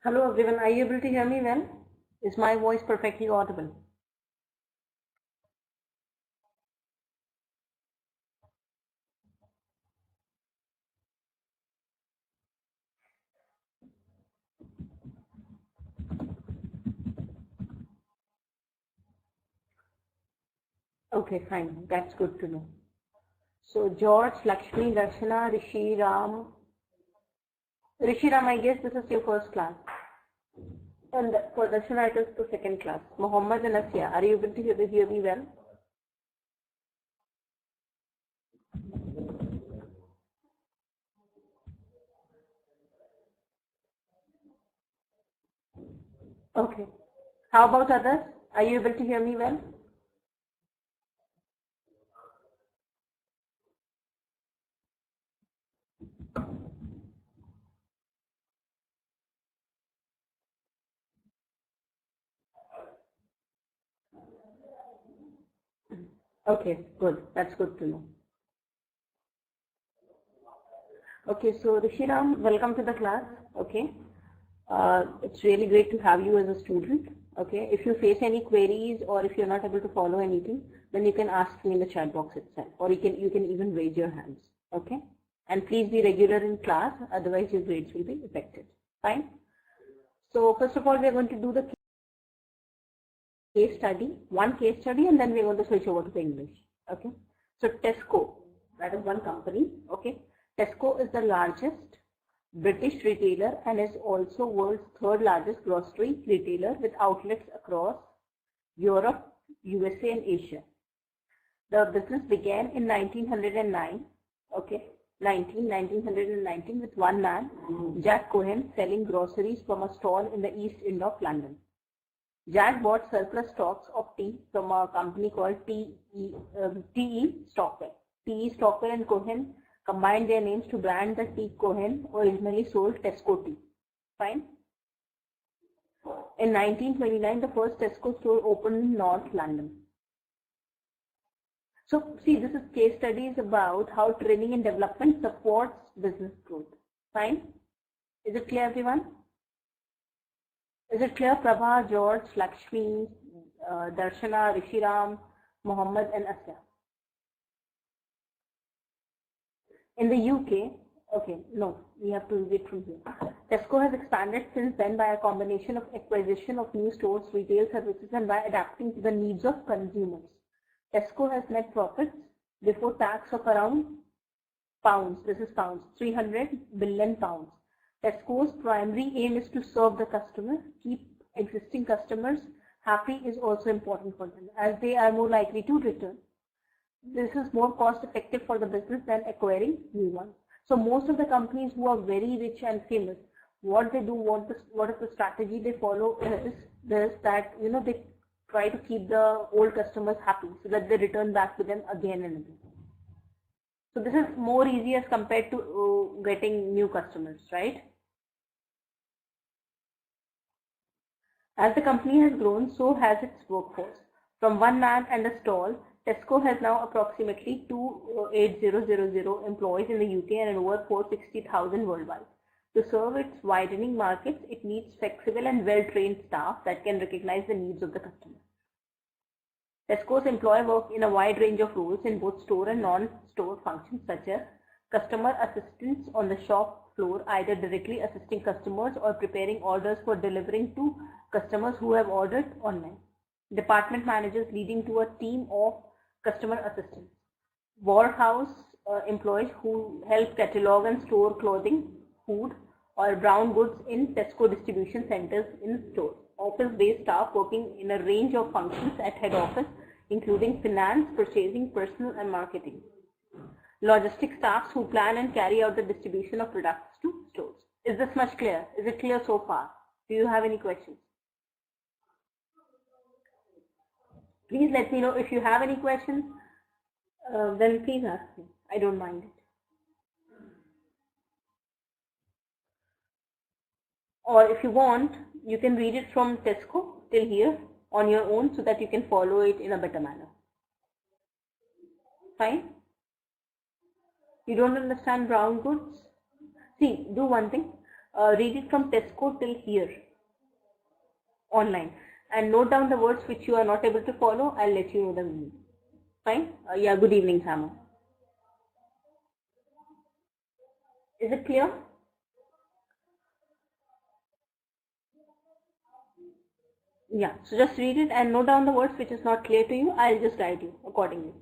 Hello everyone, are you able to hear me well? Is my voice perfectly audible? Okay, fine, that's good to know. So George, Lakshmi, Darshana, Rishi Ram, I guess this is your first class. And for Darshana it is the second class. Mohammed and Asya, are you able to hear me well? Okay. How about others? Are you able to hear me well? Okay, good. That's good to know. Okay, so Rishiram, welcome to the class. Okay, it's really great to have you as a student. Okay, if you face any queries or if you're not able to follow anything, then you can ask me in the chat box itself, or you can even raise your hands. Okay, and please be regular in class, otherwise your grades will be affected. Fine. So first of all, we are going to do the case study, one case study, and then we're going to switch over to the English. Okay, so Tesco, that is one company. Okay, Tesco is the largest British retailer and is also world's third largest grocery retailer with outlets across Europe, USA and Asia. The business began in 1909, okay, 1919 with one man, Jack Cohen, selling groceries from a stall in the East End of London. Jack bought surplus stocks of tea from a company called T.E. Stockwell. T.E. Stockwell and Cohen combined their names to brand the tea. Cohen originally sold Tesco tea. Fine. In 1929, the first Tesco store opened in North London. So, see, this is case studies about how training and development supports business growth. Fine. Is it clear, everyone? Is it clear, Prabha, George, Lakshmi, Darshana, Rishiram, Mohammed and Asya? In the UK, okay, no, we have to read it from here. Tesco has expanded since then by a combination of acquisition of new stores, retail services and by adapting to the needs of consumers. Tesco has net profits before tax of around pounds, this is pounds, 300 billion pounds. Tesco's primary aim is to serve the customer, keep existing customers happy is also important for them as they are more likely to return. This is more cost effective for the business than acquiring new ones. So most of the companies who are very rich and famous, what they do, what is the strategy they follow is this, that they try to keep the old customers happy so that they return back to them again and again. So this is more easy as compared to getting new customers, right? As the company has grown, so has its workforce. From one man and a stall, Tesco has now approximately 280,000 employees in the UK and over 460,000 worldwide. To serve its widening markets, it needs flexible and well-trained staff that can recognize the needs of the customer. Tesco's employees work in a wide range of roles in both store and non-store functions such as customer assistance on the shop floor, either directly assisting customers or preparing orders for delivering to customers who have ordered online. Department managers leading to a team of customer assistants. Warehouse employees who help catalog and store clothing, food or brown goods in Tesco distribution centers in stores. Office-based staff working in a range of functions at head office, including finance, purchasing, personal and marketing. Logistics staffs who plan and carry out the distribution of products to stores. Is this much clear? Is it clear so far? Do you have any questions? Please let me know if you have any questions. Then please ask me. I don't mind it. Or if you want, you can read it from Tesco till here on your own so that you can follow it in a better manner. Fine? You don't understand brown goods? See, do one thing. read it from Tesco till here online and note down the words which you are not able to follow. I'll let you know the meaning. Fine? Yeah, good evening, Samo. Is it clear? Yeah, so just read it and note down the words which is not clear to you. I'll just guide you accordingly.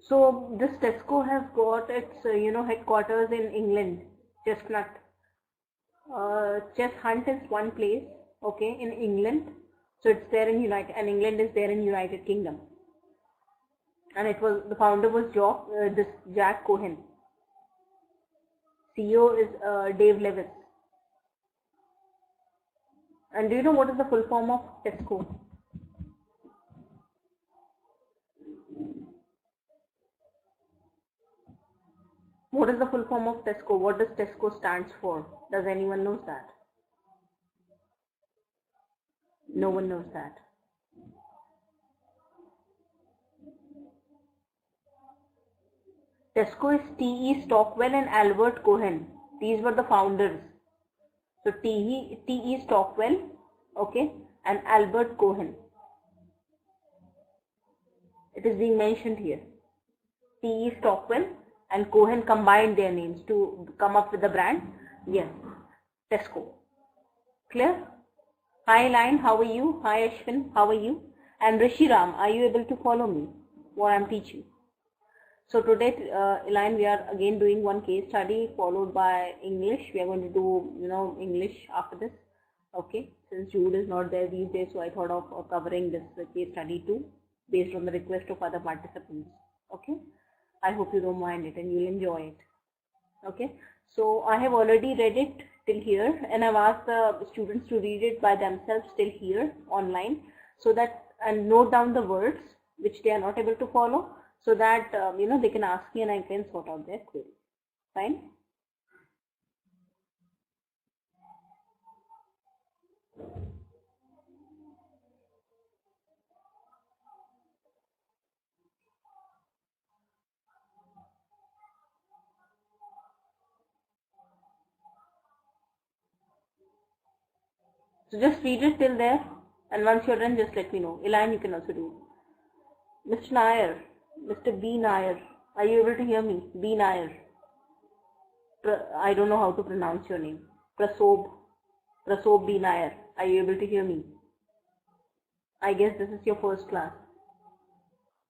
So this Tesco has got its headquarters in England, Chestnut. Chess Hunt is one place, okay, in England. So it's there in England is there in United Kingdom. And the founder was Jack Cohen. CEO is Dave Levis. And do you know what is the full form of Tesco? What is the full form of Tesco? What does Tesco stands for? Does anyone knows that? No one knows that. Tesco is T.E. Stockwell and Albert Cohen. These were the founders. So T.E. Stockwell, okay, and Albert Cohen. It is being mentioned here. T.E. Stockwell and Cohen combined their names to come up with the brand. Yes, Tesco. Clear? Hi Line, how are you? Hi Ashwin, how are you? And Rishi Ram, are you able to follow me what I am teaching? So today, Elaine, we are again doing one case study followed by English. We are going to do, English after this. Okay, since Jude is not there these days, so I thought of covering this case study too, based on the request of other participants. Okay, I hope you don't mind it and you'll enjoy it. Okay, so I have already read it till here, and I've asked the students to read it by themselves till here online, so that and note down the words which they are not able to follow, so that they can ask me and I can sort out their query. Fine. So just read it till there, and once you're done, just let me know. Elaine, you can also do it. Mr. Nair, Mr. B. Nair, are you able to hear me? B. Nair. I don't know how to pronounce your name. Prasob B. Nair. Are you able to hear me? I guess this is your first class.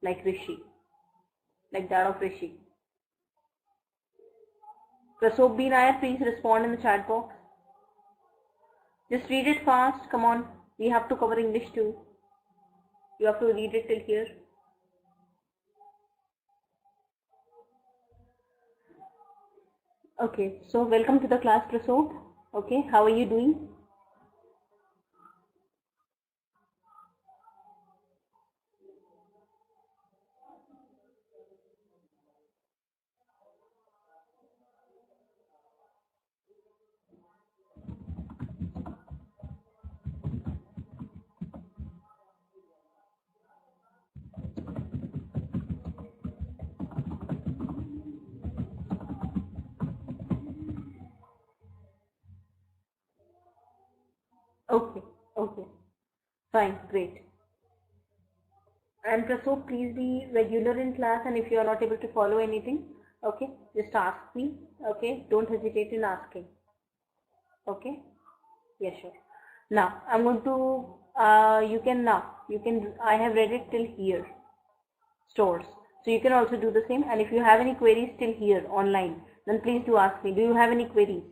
Like Rishi. Like that of Rishi. Prasob B. Nair, please respond in the chat box. Just read it fast. Come on. We have to cover English too. You have to read it till here. Okay. So welcome to the class, Prasob. Okay. How are you doing? Okay, fine, great. And Prasob, please be regular in class, and if you are not able to follow anything, okay, just ask me, okay, don't hesitate in asking, okay, yeah, sure. Now, I'm going to, I have read it till here, stores, so you can also do the same, and if you have any queries till here online, then please do ask me. Do you have any queries?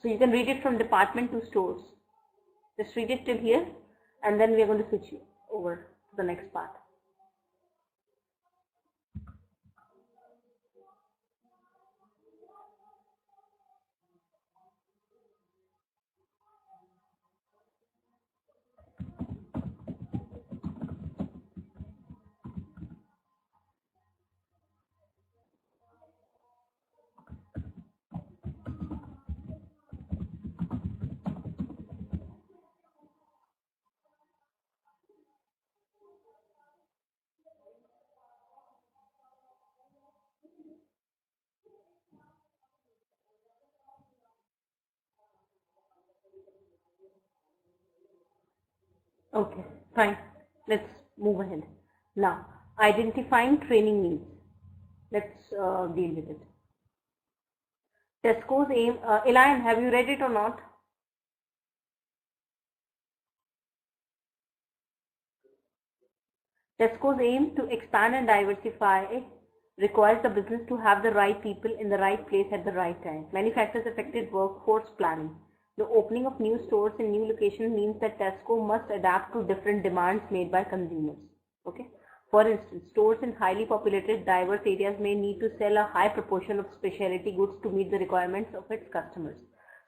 So you can read it from department to stores. Just read it till here, and then we are going to switch over to the next part. Okay, fine. Let's move ahead. Now, identifying training needs. Let's deal with it. Tesco's aim, Elaine, have you read it or not? Tesco's aim to expand and diversify requires the business to have the right people in the right place at the right time. Many factors affected workforce planning. The opening of new stores in new locations means that Tesco must adapt to different demands made by consumers. Okay. For instance, stores in highly populated, diverse areas may need to sell a high proportion of specialty goods to meet the requirements of its customers.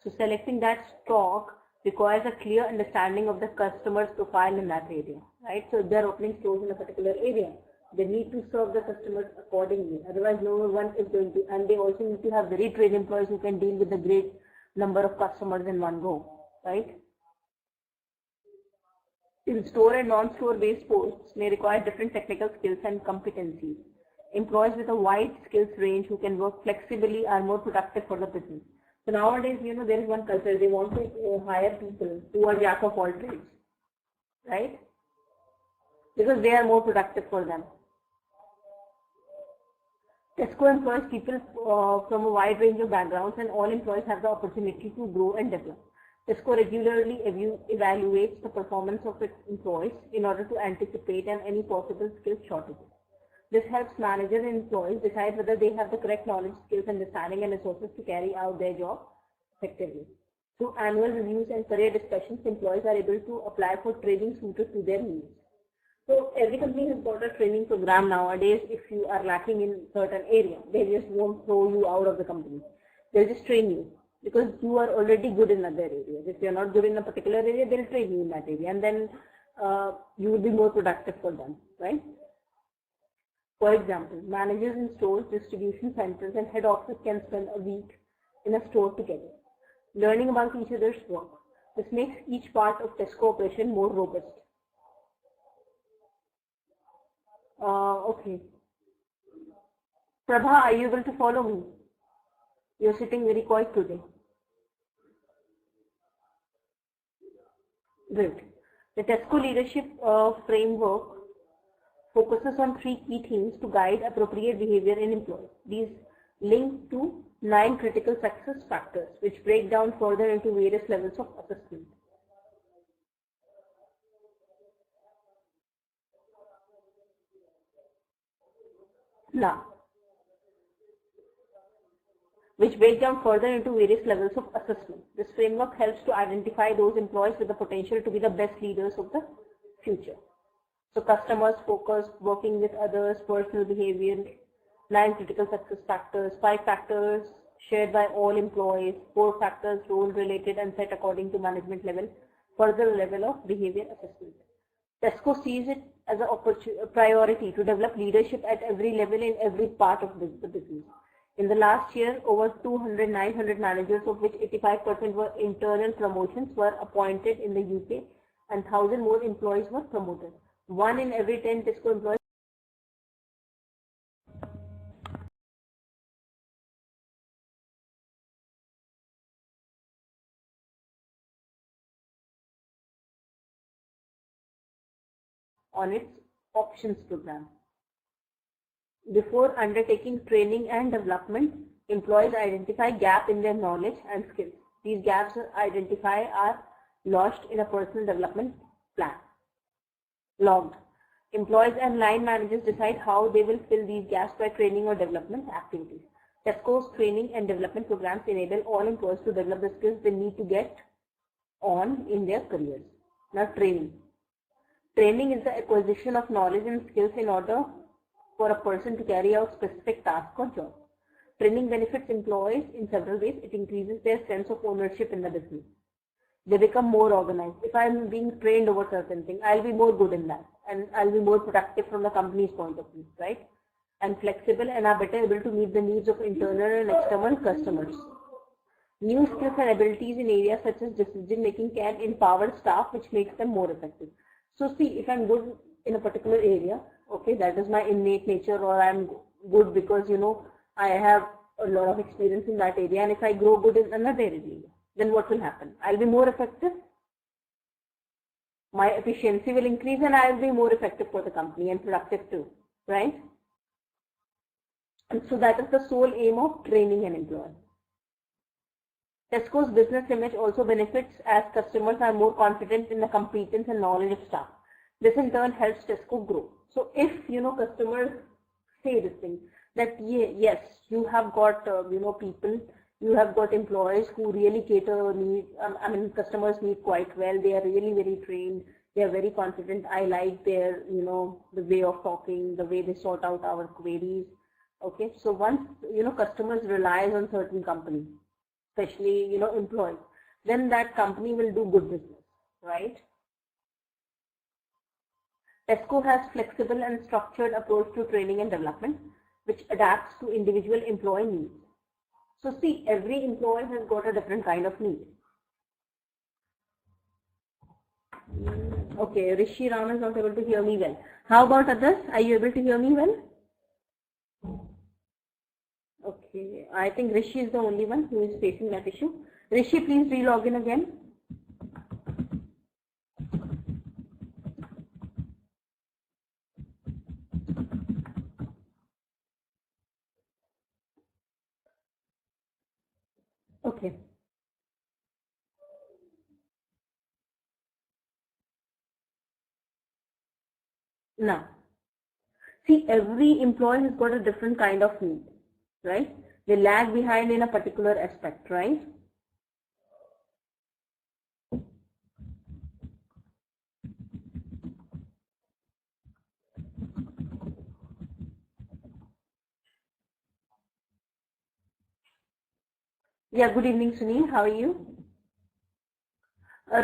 So selecting that stock requires a clear understanding of the customer's profile in that area, right? So if they're opening stores in a particular area, they need to serve the customers accordingly. Otherwise, no one is going to, and they also need to have very trained employees who can deal with the great number of customers in one go, right? In store and non-store based posts may require different technical skills and competencies. Employees with a wide skills range who can work flexibly are more productive for the business. So nowadays, there is one culture, they want to hire people who are jack of all trades, right? Because they are more productive for them. Tesco employs people from a wide range of backgrounds, and all employees have the opportunity to grow and develop. Tesco regularly evaluates the performance of its employees in order to anticipate any possible skill shortages. This helps managers and employees decide whether they have the correct knowledge, skills, understanding, and resources to carry out their job effectively. Through annual reviews and career discussions, employees are able to apply for training suited to their needs. So every company has got a training program nowadays. If you are lacking in certain area, they just won't throw you out of the company. They'll just train you because you are already good in other areas. If you're not good in a particular area, they'll train you in that area, and then you will be more productive for them, right? For example, managers in stores, distribution centers, and head office can spend a week in a store together, learning about each other's work. This makes each part of Tesco operation more robust. Okay. Prabha, are you able to follow me? You're sitting very quiet today. Great. The Tesco leadership framework focuses on 3 key themes to guide appropriate behavior in employees. These link to 9 critical success factors, which break down further into various levels of assessment. Now, which break down further into various levels of assessment. This framework helps to identify those employees with the potential to be the best leaders of the future. So customers focus, working with others, personal behavior, 9 critical success factors, 5 factors shared by all employees, 4 factors role related and set according to management level, further level of behavior assessment. Tesco sees it as a priority to develop leadership at every level in every part of the business. In the last year, over 900 managers, of which 85% were internal promotions, were appointed in the UK, and 1,000 more employees were promoted. 1 in every 10 Tesco employees on its options program. Before undertaking training and development, employees identify gaps in their knowledge and skills. These gaps identified are lodged in a personal development plan. Logged. Employees and line managers decide how they will fill these gaps by training or development activities. Tesco's training and development programs enable all employees to develop the skills they need to get on in their careers. Now, training. Training is the acquisition of knowledge and skills in order for a person to carry out specific tasks or jobs. Training benefits employees in several ways. It increases their sense of ownership in the business. They become more organized. If I'm being trained over certain things, I'll be more good in that, and I'll be more productive from the company's point of view, right? And flexible, and are better able to meet the needs of internal and external customers. New skills and abilities in areas such as decision making can empower staff, which makes them more effective. So see, if I'm good in a particular area, okay, that is my innate nature, or I'm good because I have a lot of experience in that area, and if I grow good in another area, then what will happen? I'll be more effective. my efficiency will increase and I will be more effective for the company and productive too, right? And so that is the sole aim of training an employee. Tesco's business image also benefits as customers are more confident in the competence and knowledge of staff. This in turn helps Tesco grow. So if customers say this thing that yes, you have got people, you have got employees who really cater customers need quite well. They are really very trained. They are very confident. I like their the way of talking, the way they sort out our queries. Okay, so once customers relies on certain company, especially employees, then that company will do good business, right? Tesco has flexible and structured approach to training and development, which adapts to individual employee needs. So see, every employee has got a different kind of need. Okay, Rishi Ram is not able to hear me well. How about others? Are you able to hear me well? Okay, I think Rishi is the only one who is facing that issue. Rishi, please re-log in again. Okay. Now, see, every employee has got a different kind of need, right? They lag behind in a particular aspect, right? Yeah, good evening, Sunil. How are you?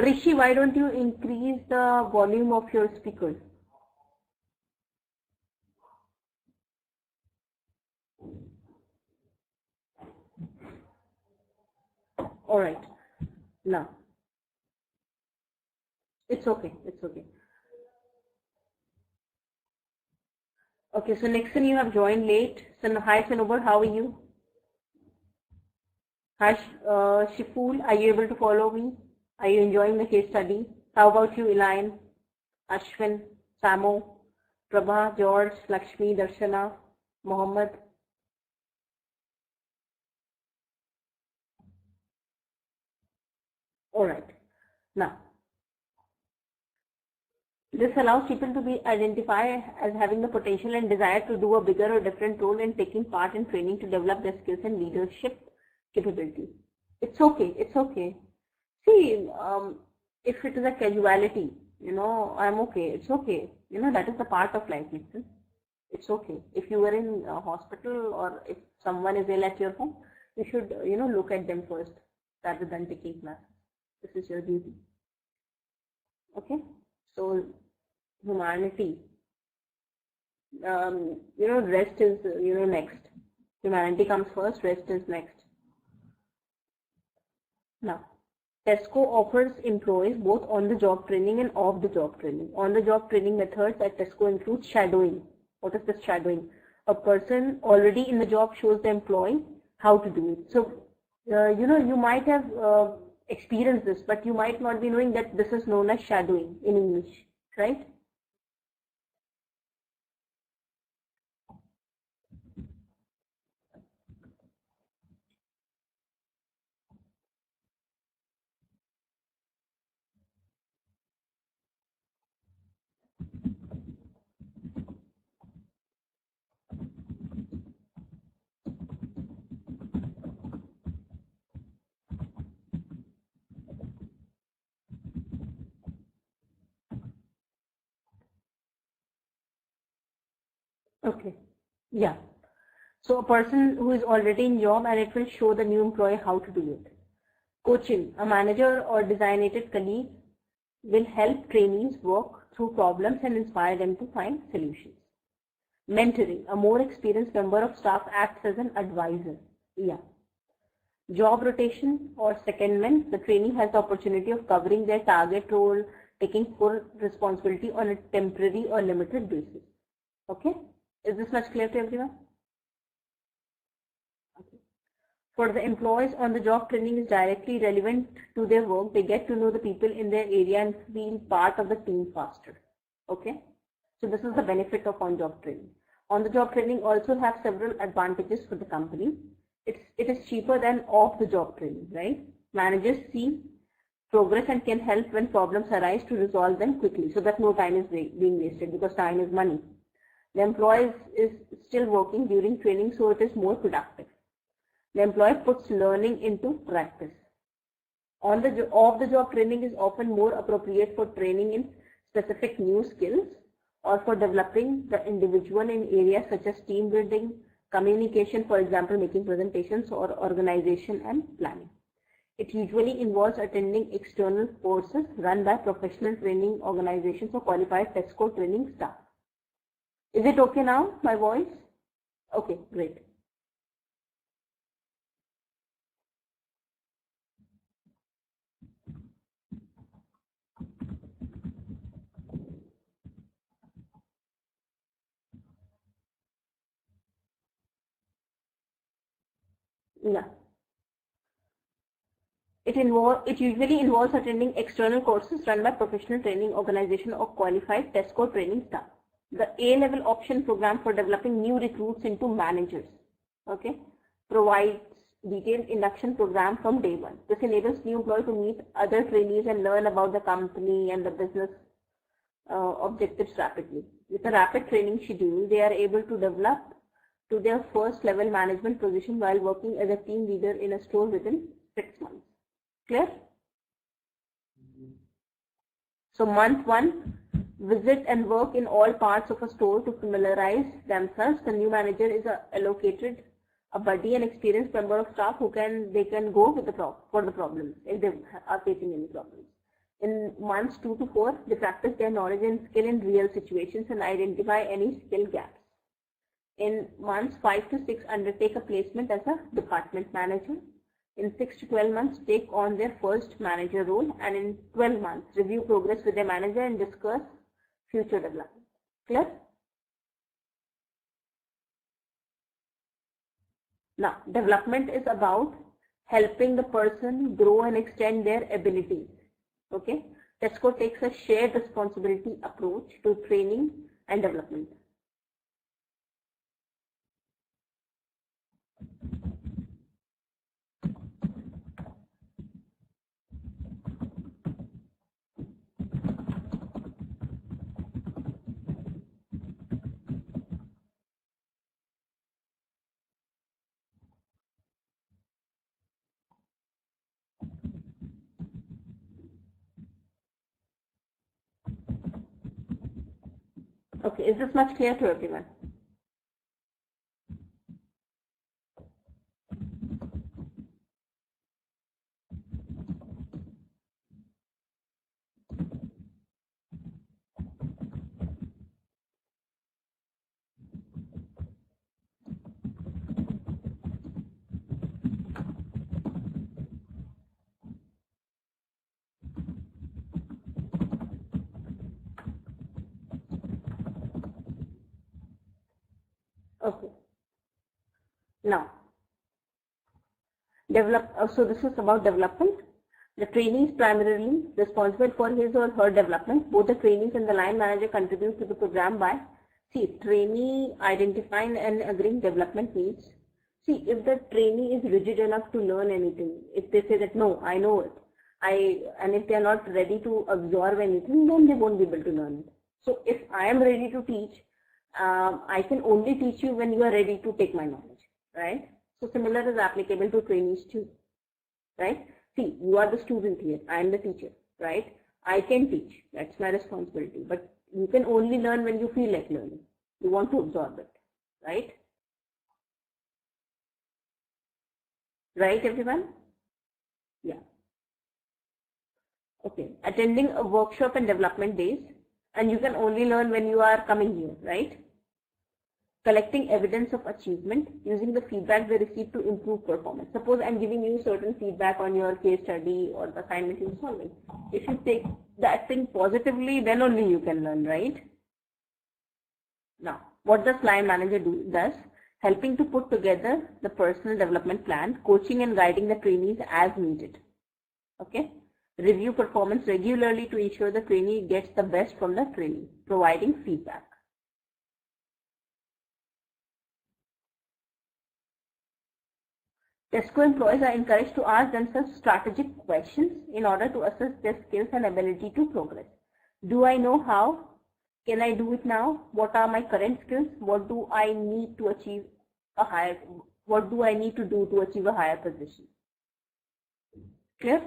Rishi, why don't you increase the volume of your speakers? All right. Now, it's okay. It's okay. Okay, so Nixon, you have joined late. So, hi, Sanobar, how are you? Hi, Shiful, are you able to follow me? Are you enjoying the case study? How about you, Elaine, Ashwin, Samo, Prabha, George, Lakshmi, Darshana, Mohammed? All right. Now, this allows people to be identified as having the potential and desire to do a bigger or different role in taking part in training to develop their skills and leadership capability. It's okay. It's okay. See, if it is a casualty, I'm okay. It's okay. That is the part of life, Nixon. It's okay. If you were in a hospital or if someone is ill at your home, you should, look at them first rather than taking classes. This is your duty. Okay. So, humanity, rest is, next. Humanity comes first, rest is next. Now, Tesco offers employees both on-the-job training and off-the-job training. On-the-job training methods at Tesco include shadowing. What is this shadowing? A person already in the job shows the employee how to do it. So, you might have experienced this, but you might not be knowing that this is known as shadowing in English, right? Okay. Yeah. So a person who is already in job and it will show the new employee how to do it. Coaching, a manager or designated colleague will help trainees work through problems and inspire them to find solutions. Mentoring, a more experienced member of staff acts as an advisor. Yeah. Job rotation or secondment, the trainee has the opportunity of covering their target role, taking full responsibility on a temporary or limited basis. Okay? Is this much clear to everyone? Okay. For the employees, on-the-job training is directly relevant to their work. They get to know the people in their area and feel part of the team faster. Okay, so this is the benefit of on-job training. On-the-job training also has several advantages for the company. It is cheaper than off-the-job training, right? Managers see progress and can help when problems arise to resolve them quickly, so that no time is being wasted, because time is money. The employee is still working during training, so it is more productive. The employee puts learning into practice. Off-the-job training is often more appropriate for training in specific new skills or for developing the individual in areas such as team building, communication, for example, making presentations, or organization and planning. It usually involves attending external courses run by professional training organizations or qualified TESCO training staff. Is it okay now, my voice? Okay, great. Yeah. It usually involves attending external courses run by professional training organization or qualified TESCO training staff. The A-level option program for developing new recruits into managers, okay, provides detailed induction program from day one. This enables new employees to meet other trainees and learn about the company and the business objectives rapidly. With a rapid training schedule, they are able to develop to their first level management position while working as a team leader in a store within 6 months. Clear? So month 1, visit and work in all parts of a store to familiarize themselves. The new manager is allocated a buddy and experienced member of staff who they can go with for the problems if they are facing any problems. In months 2 to 4, they practice their knowledge and skill in real situations and identify any skill gaps. In months 5 to 6, undertake a placement as a department manager. In 6 to 12 months, take on their first manager role, and in 12 months, review progress with their manager and discuss future development. Clear? Now, development is about helping the person grow and extend their abilities. Okay? TESCO takes a shared responsibility approach to training and development. Okay, is this much clear to everyone? Okay. Now, so this is about development. The trainee is primarily responsible for his or her development. Both the trainees and the line manager contribute to the program by, trainee identifying and agreeing development needs. If the trainee is rigid enough to learn anything, if they say that, no, I know it, and if they are not ready to absorb anything, then they won't be able to learn it. So if I am ready to teach, I can only teach you when you are ready to take my knowledge, right? So similar is applicable to trainees too, right? You are the student here, I am the teacher, right? I can teach, that's my responsibility, but you can only learn when you feel like learning. You want to absorb it, right? Right, everyone? Yeah. Okay, attending a workshop and development days, and you can only learn when you are coming here, right? Collecting evidence of achievement, using the feedback they receive to improve performance. Suppose I'm giving you certain feedback on your case study or the assignment you're solving. If you take that thing positively, then only you can learn, right? Now, what does line manager does? helping to put together the personal development plan, coaching and guiding the trainees as needed. Okay. Review performance regularly to ensure the trainee gets the best from the training, providing feedback. TESCO employees are encouraged to ask themselves strategic questions in order to assess their skills and ability to progress. Do I know how? Can I do it now? What are my current skills? What do I need to achieve a higher? What do I need to do to achieve a higher position? Clear?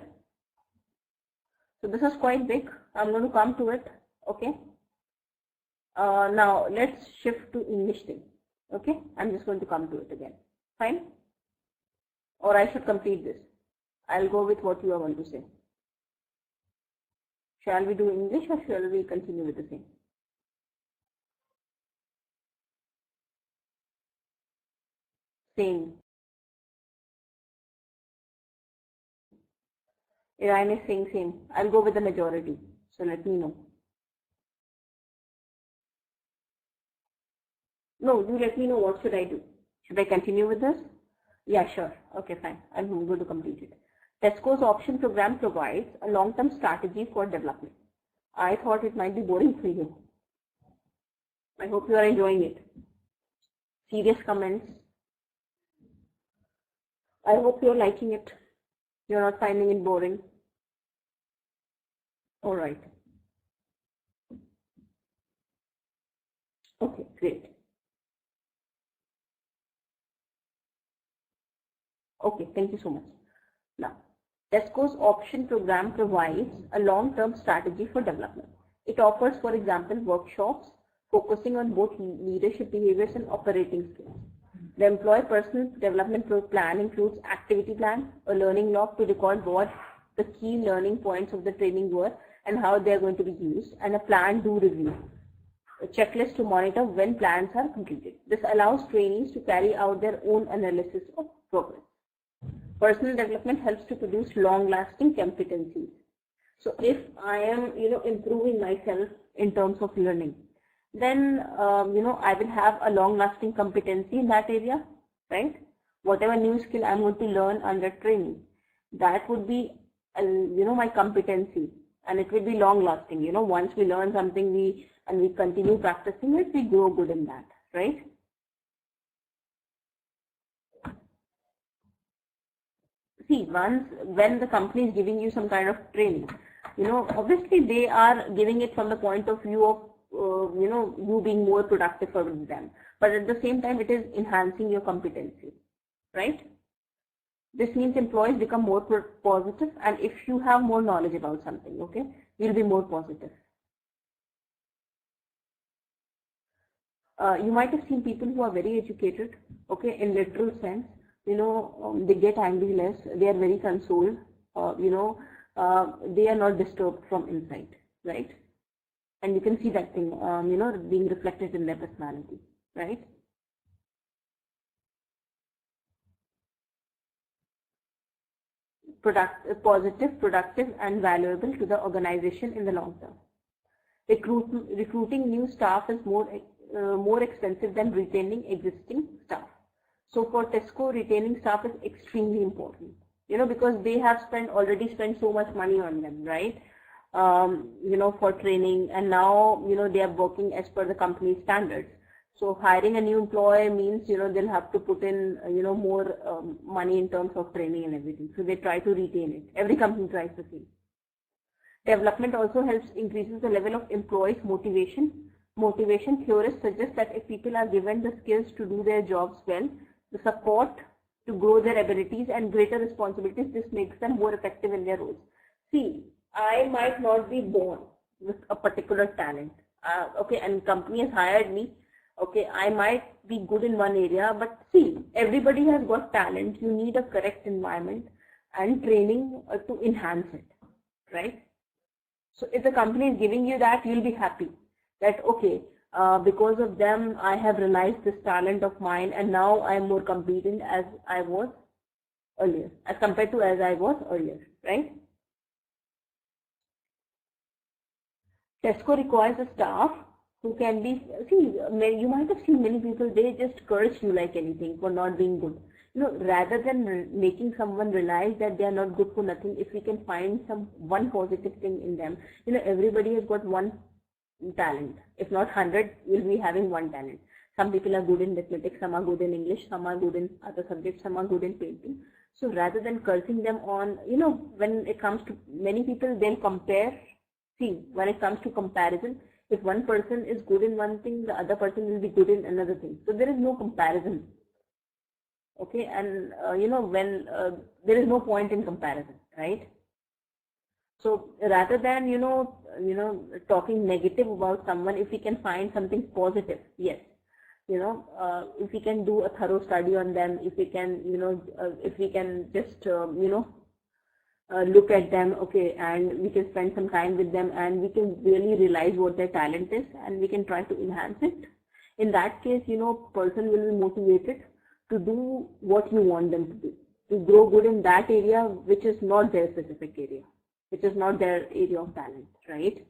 So this is quite big. I'm going to come to it. Okay. Now let's shift to English thing. Okay. I'm just going to come to it again. Fine. Or I should complete this. I'll go with what you are going to say. Shall we do English or shall we continue with the same? Same. Iran is saying same. I'll go with the majority. So let me know. No, you let me know what should I do. Should I continue with this? Yeah, sure. Okay, fine. I'm going to complete it. TESCO's option program provides a long-term strategy for development. I thought it might be boring for you. I hope you are enjoying it. Serious comments. I hope you're liking it. You're not finding it boring. All right. Okay, great. Okay, thank you so much. Now, TESCO's option program provides a long-term strategy for development. It offers, for example, workshops focusing on both leadership behaviors and operating skills. The employee personal development plan includes activity plan, a learning log to record what the key learning points of the training were and how they are going to be used, and a plan do review, a checklist to monitor when plans are completed. This allows trainees to carry out their own analysis of progress. Personal development helps to produce long-lasting competencies. So if I am, improving myself in terms of learning, then, I will have a long-lasting competency in that area, right? Whatever new skill I'm going to learn under training, that would be, my competency, and it will be long-lasting. Once we learn something, we continue practicing it, we grow good in that, right? See, when the company is giving you some kind of training, obviously they are giving it from the point of view of you being more productive for them, but at the same time it is enhancing your competency, right? This means employees become more positive, and if you have more knowledge about something, okay, you'll be more positive. You might have seen people who are very educated, okay, in literal sense, they get angry less, they are very consoled, they are not disturbed from inside, right? And you can see that thing, being reflected in their personality, right? Positive, productive, and valuable to the organization in the long term. Recruiting new staff is more expensive than retaining existing staff. So for TESCO, retaining staff is extremely important, because they have already spent so much money on them, right? For training, and now, they are working as per the company standards. So hiring a new employee means, they'll have to put in, more money in terms of training and everything. So they try to retain it. Every company tries the same. Development also helps increases the level of employees' motivation. Motivation theorists suggest that if people are given the skills to do their jobs well, the support to grow their abilities and greater responsibilities, this makes them more effective in their roles. See, I might not be born with a particular talent, okay, and company has hired me, okay, I might be good in one area, but see, everybody has got talent. You need a correct environment and training to enhance it, right? So if the company is giving you that, you'll be happy that, okay, because of them, I have realized this talent of mine, and now I am more competent as I was earlier, as compared to as I was earlier, right? TESCO requires a staff who can be, see, you might have seen many people, they just curse you like anything for not being good. Rather than making someone realize that they are not good for nothing, if we can find one positive thing in them, everybody has got one talent. If not 100, we'll be having one talent. Some people are good in mathematics, some are good in English, some are good in other subjects, some are good in painting. So rather than cursing them on, when it comes to many people, they'll compare. See, when it comes to comparison, if one person is good in one thing, the other person will be good in another thing. So there is no comparison. Okay, and when there is no point in comparison, right? So rather than talking negative about someone, if we can find something positive, yes, if we can do a thorough study on them, if we can just look at them, okay, and we can spend some time with them, and we can really realize what their talent is, and we can try to enhance it. In that case, person will be motivated to do what you want them to do, to grow good in that area which is not their specific area, which is not their area of talent, right?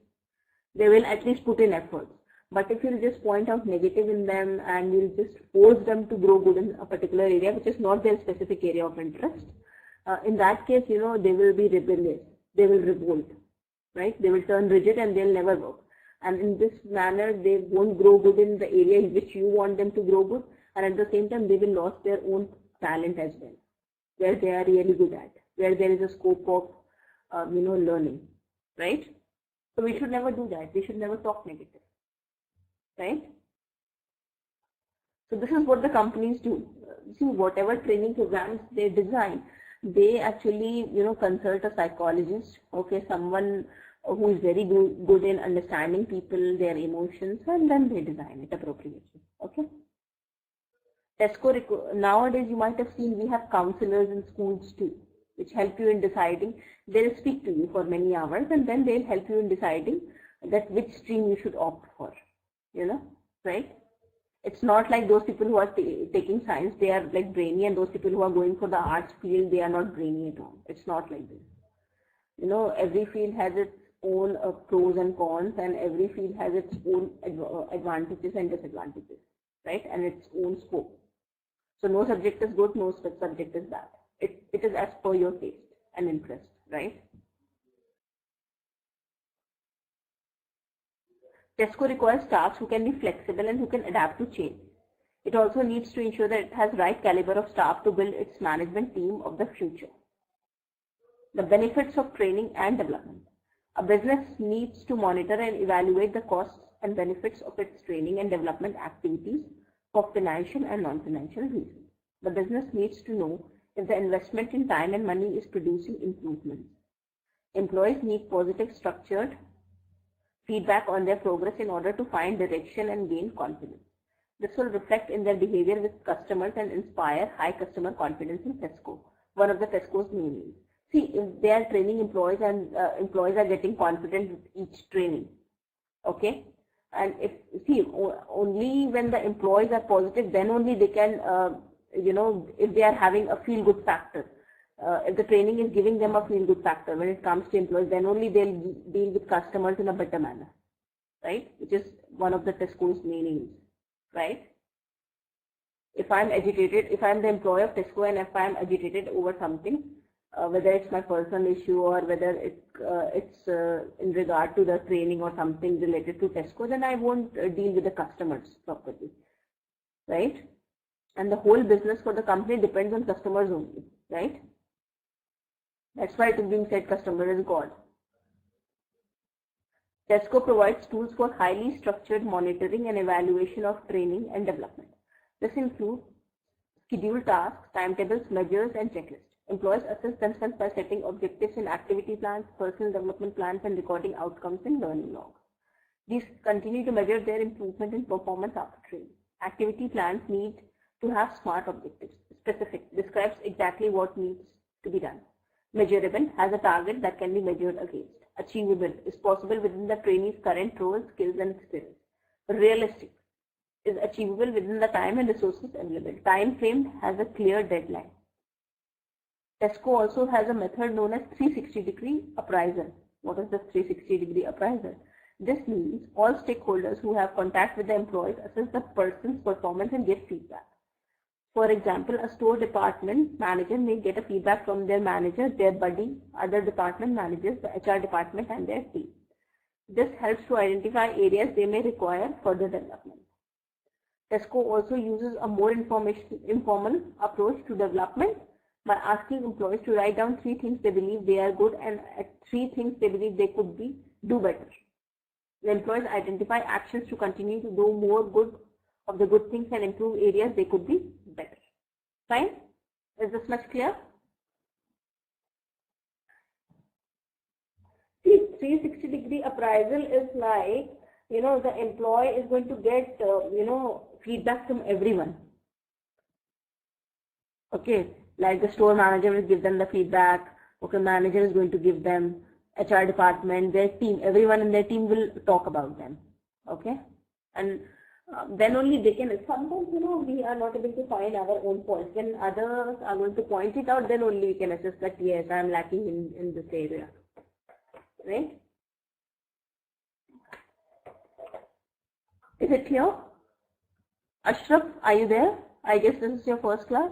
They will at least put in efforts. But if you'll just point out negative in them and you'll just force them to grow good in a particular area which is not their specific area of interest, in that case, they will be rebellious, they will revolt, right? They will turn rigid and they'll never work. And in this manner, they won't grow good in the area in which you want them to grow good, and at the same time, they will lose their own talent as well, where they are really good at, where there is a scope of, learning, right? So we should never do that. We should never talk negative, right? So this is what the companies do. See, whatever training programs they design, they actually, consult a psychologist, okay, someone who is very good in understanding people, their emotions, and then they design it appropriately, okay? TESCO, nowadays you might have seen we have counselors in schools too, which help you in deciding. They'll speak to you for many hours and then they'll help you in deciding that which stream you should opt for, right? It's not like those people who are taking science, they are like brainy, and those people who are going for the arts field, they are not brainy at all. It's not like this. Every field has its own pros and cons, and every field has its own advantages and disadvantages, right? And its own scope. So no subject is good, no subject is bad. It is as per your taste and interest, right? TESCO requires staff who can be flexible and who can adapt to change. It also needs to ensure that it has right caliber of staff to build its management team of the future. The benefits of training and development. A business needs to monitor and evaluate the costs and benefits of its training and development activities for financial and non-financial reasons. The business needs to know if the investment in time and money is producing improvements. Employees need positive, structured feedback on their progress in order to find direction and gain confidence. This will reflect in their behavior with customers and inspire high customer confidence in TESCO, one of the TESCO's main aims. See, if they are training employees and employees are getting confident with each training, okay? And only when the employees are positive, then only they can, if they are having a feel-good factor. If the training is giving them a feel-good factor when it comes to employees, then only they'll deal with customers in a better manner, right? Which is one of the TESCO's main aims, right? If I'm agitated, if I'm the employee of TESCO and if I'm agitated over something, whether it's my personal issue or whether it's in regard to the training or something related to TESCO, then I won't deal with the customers properly, right? And the whole business for the company depends on customers only, right? That's why it is being said customer is God. TESCO provides tools for highly structured monitoring and evaluation of training and development. This includes scheduled tasks, timetables, measures, and checklists. Employees assess themselves by setting objectives in activity plans, personal development plans, and recording outcomes in learning logs. These continue to measure their improvement in performance after training. Activity plans need to have SMART objectives. Specific describes exactly what needs to be done. Measurable has a target that can be measured against. Achievable is possible within the trainee's current roles, skills, and experience. Realistic is achievable within the time and resources available. Time framed has a clear deadline. TESCO also has a method known as 360-degree appraisal. What is the 360-degree appraisal? This means all stakeholders who have contact with the employees assess the person's performance and give feedback. For example, a store department manager may get a feedback from their manager, their buddy, other department managers, the HR department and their team. This helps to identify areas they may require further development. Tesco also uses a more informal approach to development by asking employees to write down 3 things they believe they are good and 3 things they believe they could do better. The employees identify actions to continue to do more good of the good things and improve areas they could be better. Fine? Is this much clear? See, 360-degree appraisal is like, the employee is going to get, feedback from everyone. Okay, like the store manager will give them the feedback. Okay, manager is going to give them, HR department, their team, everyone in their team will talk about them. Okay, and then only they can. Sometimes we are not able to find our own points. When others are going to point it out, then only we can assess that yes, I am lacking in this area. Right? Is it clear? Ashraf, are you there? I guess this is your first class.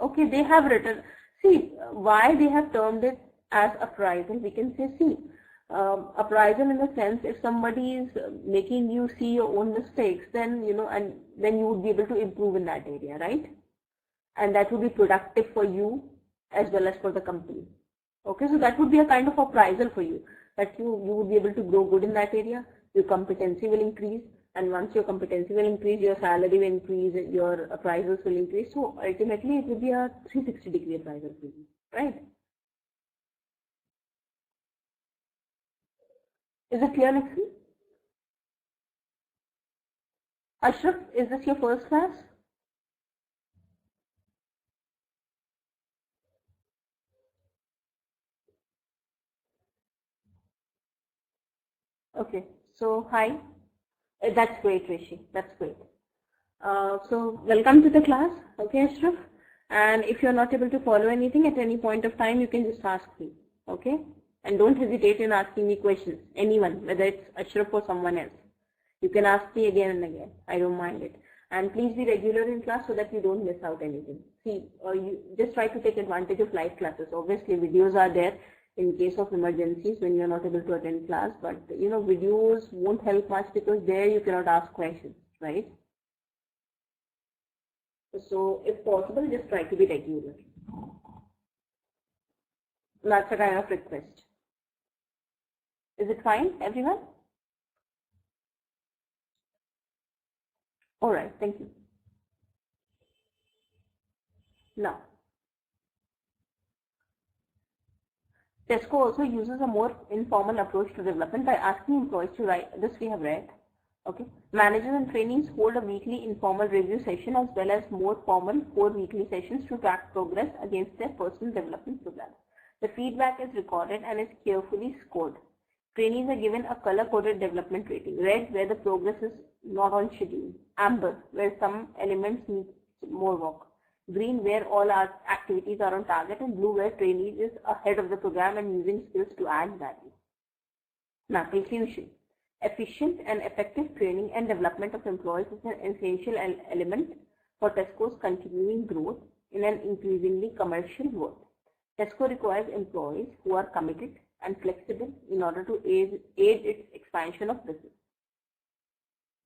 Okay, they have written. See, why they have termed it as appraisal, we can say, see, appraisal in the sense, if somebody is making you see your own mistakes, then, and then you would be able to improve in that area, right? And that would be productive for you as well as for the company. Okay, so that would be a kind of appraisal for you, that you would be able to grow good in that area, your competency will increase, and once your competency will increase, your salary will increase, your appraisals will increase. So ultimately, it will be a 360-degree appraisal for you, right? Is it clear, Nixon? Ashraf, is this your first class? Okay, so hi. That's great, Rishi. That's great. So welcome to the class, okay, Ashraf. And if you're not able to follow anything at any point of time, you can just ask me, okay? And don't hesitate in asking me questions, anyone, whether it's Ashraf or someone else. You can ask me again and again. I don't mind it. And please be regular in class so that you don't miss out anything. See, you just try to take advantage of live classes. Obviously, videos are there in case of emergencies when you're not able to attend class, but videos won't help much because there you cannot ask questions, right? So if possible, just try to be regular. That's a kind of request. Is it fine, everyone? All right, thank you. Now, Tesco also uses a more informal approach to development by asking employees to write, this we have read, okay. Managers and trainees hold a weekly informal review session as well as more formal 4 weekly sessions to track progress against their personal development program. The feedback is recorded and is carefully scored. Trainees are given a color-coded development rating, red where the progress is not on schedule, amber where some elements need more work, green where all our activities are on target, and blue where trainees is ahead of the program and using skills to add value. Now, conclusion. Efficient and effective training and development of employees is an essential element for Tesco's continuing growth in an increasingly commercial world. Tesco requires employees who are committed and flexible in order to aid its expansion of business.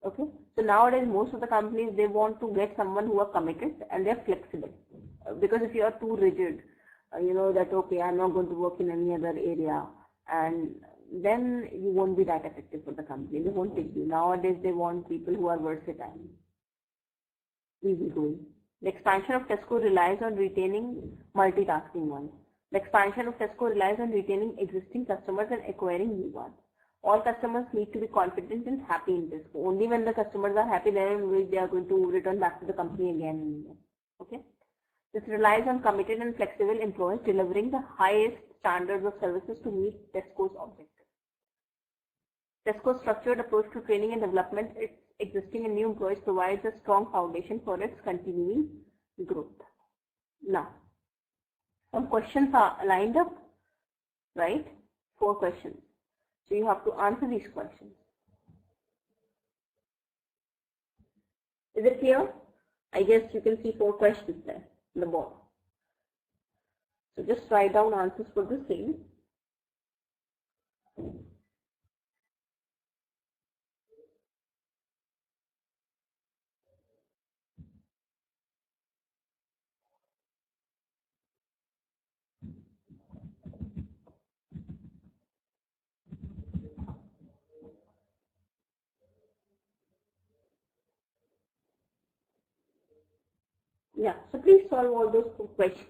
Okay, so nowadays most of the companies, they want to get someone who are committed and they're flexible, because if you are too rigid, that okay, I'm not going to work in any other area, and then you won't be that effective for the company. They won't take you. Nowadays they want people who are versatile, easygoing. The expansion of Tesco relies on retaining multitasking ones. The expansion of Tesco relies on retaining existing customers and acquiring new ones. All customers need to be confident and happy in this. Only when the customers are happy, then they are going to return back to the company again and again. Okay. This relies on committed and flexible employees delivering the highest standards of services to meet Tesco's objectives. Tesco's structured approach to training and development its existing and new employees provides a strong foundation for its continuing growth. Now, some questions are lined up, right? 4 questions. So you have to answer these questions. Is it clear? I guess you can see 4 questions there on the board. So just write down answers for the same. Yeah, so please solve all those 4 questions.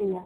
Yeah.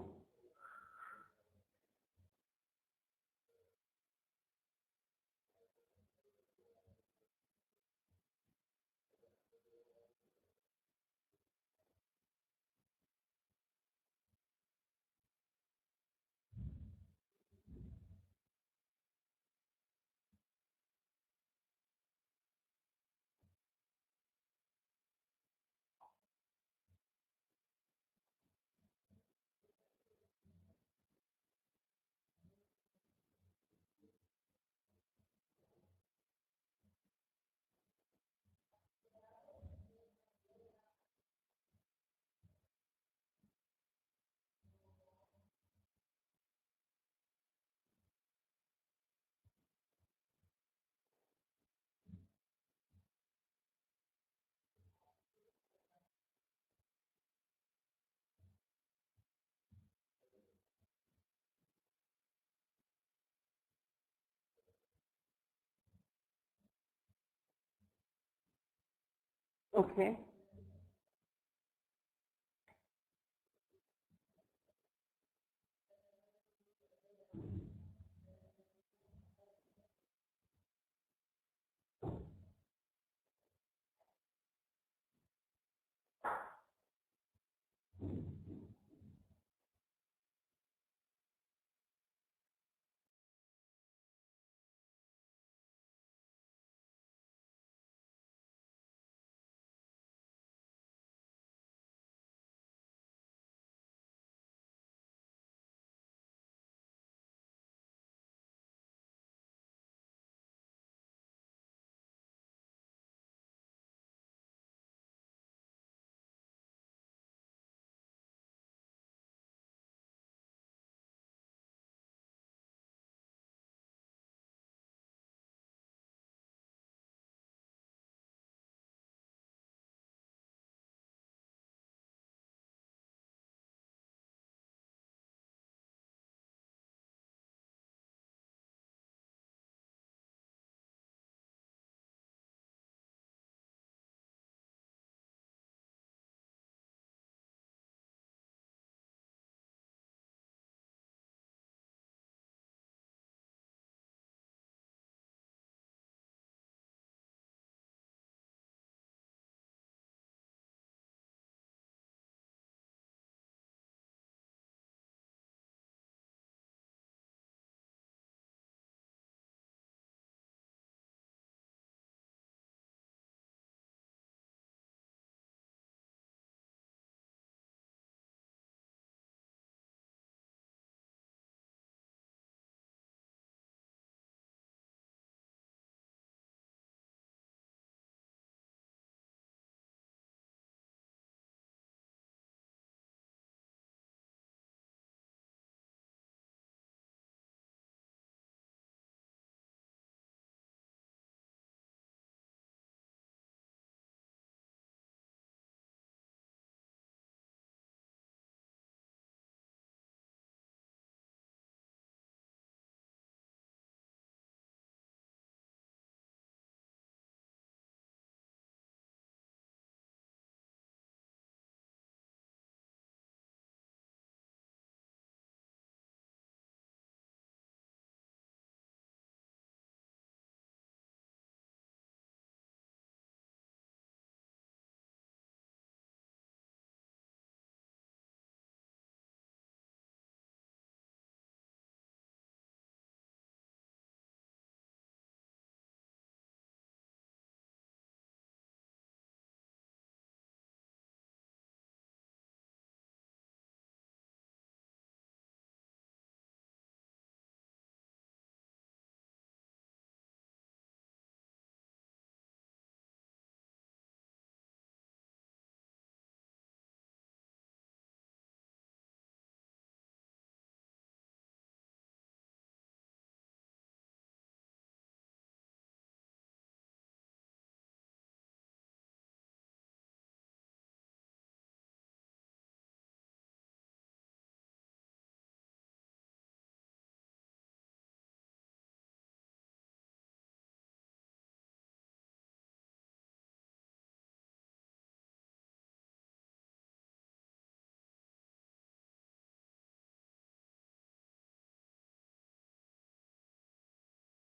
Okay.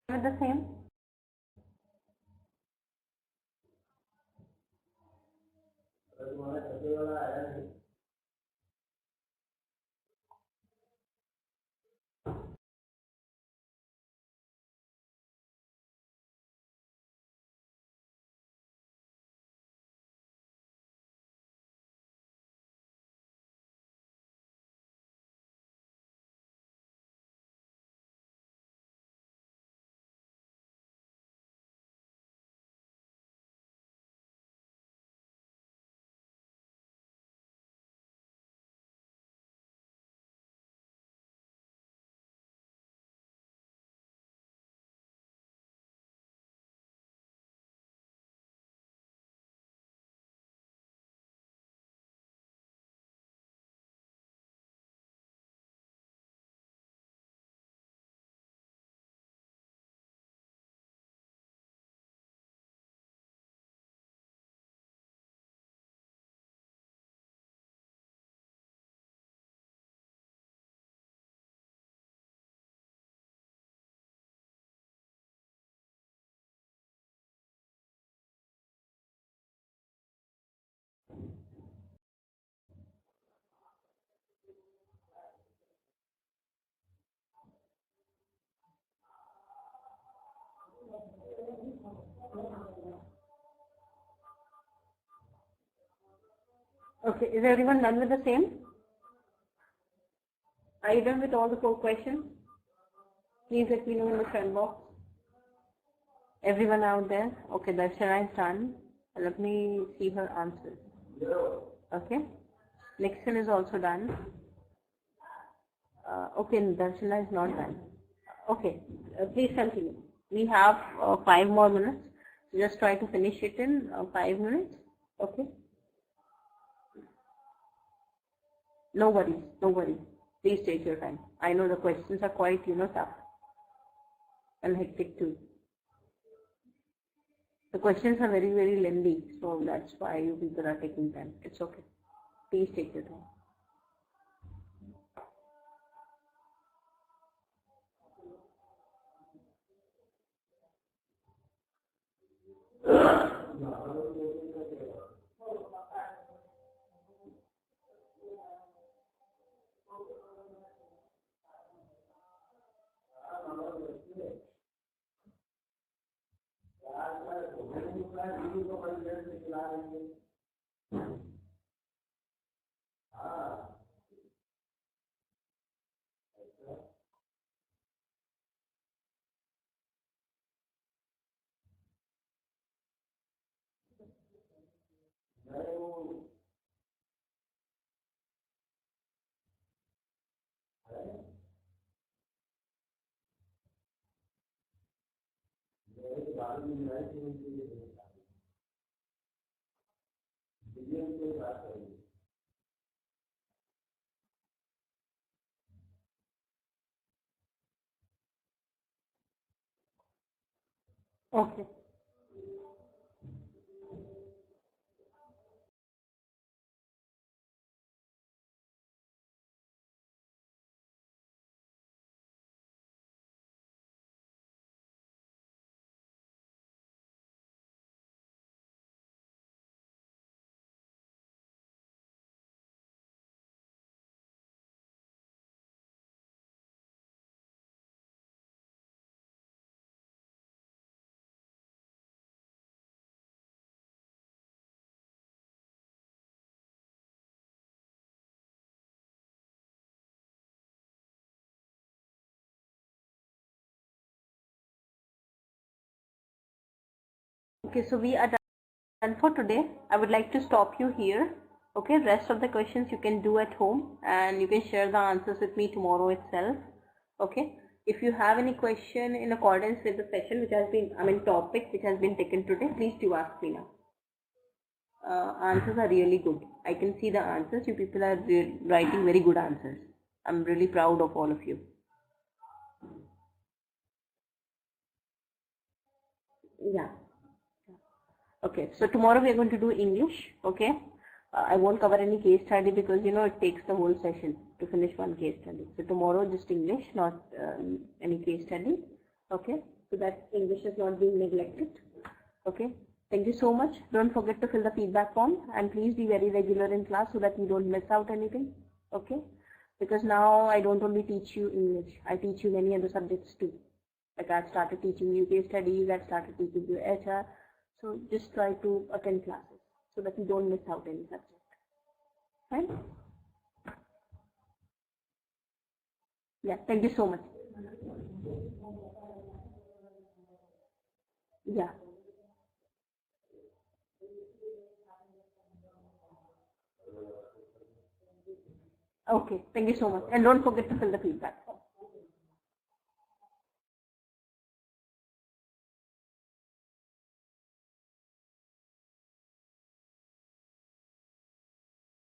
With the same. Okay, is everyone done with the same? Are you done with all the 4 questions? Please let me know in the chat box. Everyone out there? Okay, Darshana is done. Let me see her answers. Okay. Nixon is also done. Okay, Darshana is not done. Okay, please continue. We have 5 more minutes. Just try to finish it in 5 minutes. Okay. No worries, no worries. Please take your time. I know the questions are quite, tough and hectic too. The questions are very, very lengthy, so that's why you people are taking time. It's okay. Please take your time. Okay. Okay, so we are done for today. I would like to stop you here. Okay, rest of the questions you can do at home and you can share the answers with me tomorrow itself. Okay, if you have any question in accordance with the session which has been, topic which has been taken today, please do ask me now. Answers are really good. I can see the answers. You people are writing very good answers. I'm really proud of all of you. Yeah. Okay, so tomorrow we are going to do English. Okay, I won't cover any case study because it takes the whole session to finish one case study. So tomorrow just English, not any case study. Okay, so that English is not being neglected. Okay, thank you so much. Don't forget to fill the feedback form and please be very regular in class so that you don't miss out anything. Okay, because now I don't only teach you English, I teach you many other subjects too. Like I've started teaching you case studies, I've started teaching you HR. So just try to attend classes so that you don't miss out any subject. Right? Yeah, thank you so much. Yeah. Okay, thank you so much. And don't forget to fill the feedback form.